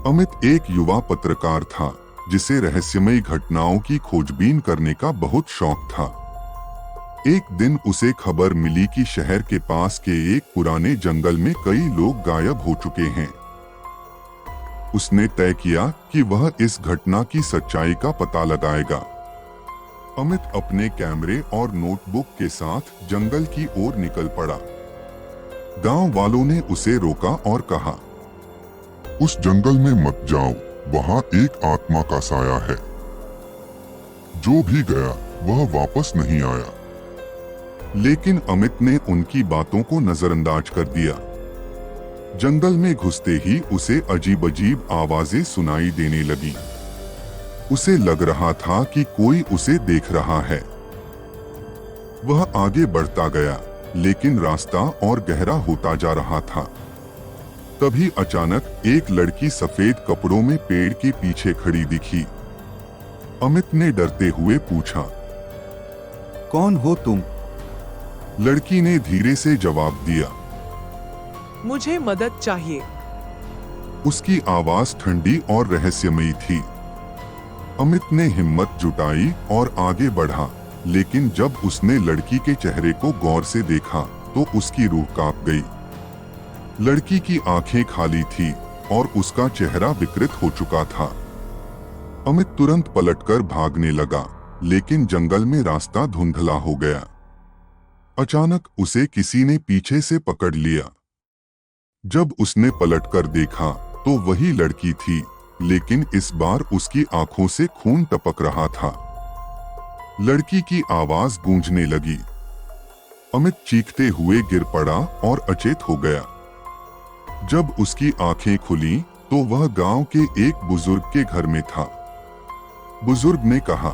अमित एक युवा पत्रकार था जिसे रहस्यमयी घटनाओं की खोजबीन करने का बहुत शौक था। एक दिन उसे खबर मिली कि शहर के पास के एक पुराने जंगल में कई लोग गायब हो चुके हैं। उसने तय किया कि वह इस घटना की सच्चाई का पता लगाएगा। अमित अपने कैमरे और नोटबुक के साथ जंगल की ओर निकल पड़ा। गांव वालों ने उसे रोका और कहा, उस जंगल में मत जाओ, वहाँ एक आत्मा का साया है। जो भी गया वह वापस नहीं आया। लेकिन अमित ने उनकी बातों को नजरअंदाज कर दिया। जंगल में घुसते ही उसे अजीब-अजीब आवाजें सुनाई देने लगी। उसे लग रहा था कि कोई उसे देख रहा है। वह आगे बढ़ता गया, लेकिन रास्ता और गहरा होता जा रहा था। तभी अचानक एक लड़की सफेद कपड़ों में पेड़ के पीछे खड़ी दिखी। अमित ने डरते हुए पूछा, कौन हो तुम? लड़की ने धीरे से जवाब दिया। मुझे मदद चाहिए। उसकी आवाज ठंडी और रहस्यमयी थी। अमित ने हिम्मत जुटाई और आगे बढ़ा, लेकिन जब उसने लड़की के चेहरे को गौर से देखा तो उसकी रूह कांप गई। लड़की की आंखें खाली थी और उसका चेहरा विकृत हो चुका था। अमित तुरंत पलटकर भागने लगा, लेकिन जंगल में रास्ता धुंधला हो गया। अचानक उसे किसी ने पीछे से पकड़ लिया। जब उसने पलटकर देखा तो वही लड़की थी, लेकिन इस बार उसकी आंखों से खून टपक रहा था। लड़की की आवाज गूंजने लगी। अमित चीखते हुए गिर पड़ा और अचेत हो गया। जब उसकी आंखें खुली तो वह गांव के एक बुजुर्ग के घर में था। बुजुर्ग ने कहा,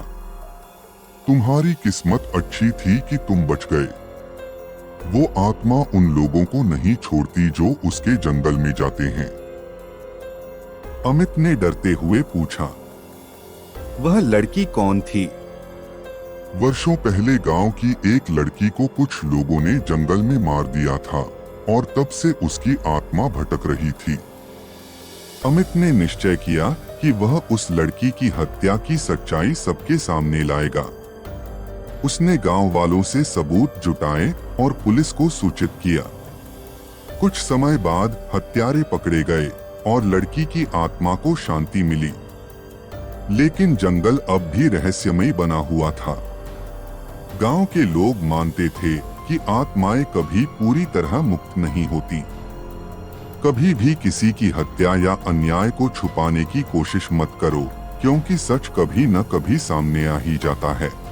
तुम्हारी किस्मत अच्छी थी कि तुम बच गए। वो आत्मा उन लोगों को नहीं छोड़ती जो उसके जंगल में जाते हैं। अमित ने डरते हुए पूछा, वह लड़की कौन थी? वर्षों पहले गांव की एक लड़की को कुछ लोगों ने जंगल में मार दिया था और तब से उसकी आत्मा भटक रही थी। अमित ने निश्चय किया कि वह उस लड़की की हत्या की सच्चाई सबके सामने लाएगा। उसने गांव वालों से सबूत जुटाए और पुलिस को सूचित किया। कुछ समय बाद हत्यारे पकड़े गए और लड़की की आत्मा को शांति मिली। लेकिन जंगल अब भी रहस्यमय बना हुआ था। गांव के लोग मानते थे कि आत्माएं कभी पूरी तरह मुक्त नहीं होती। कभी भी किसी की हत्या या अन्याय को छुपाने की कोशिश मत करो, क्योंकि सच कभी न कभी सामने आ ही जाता है।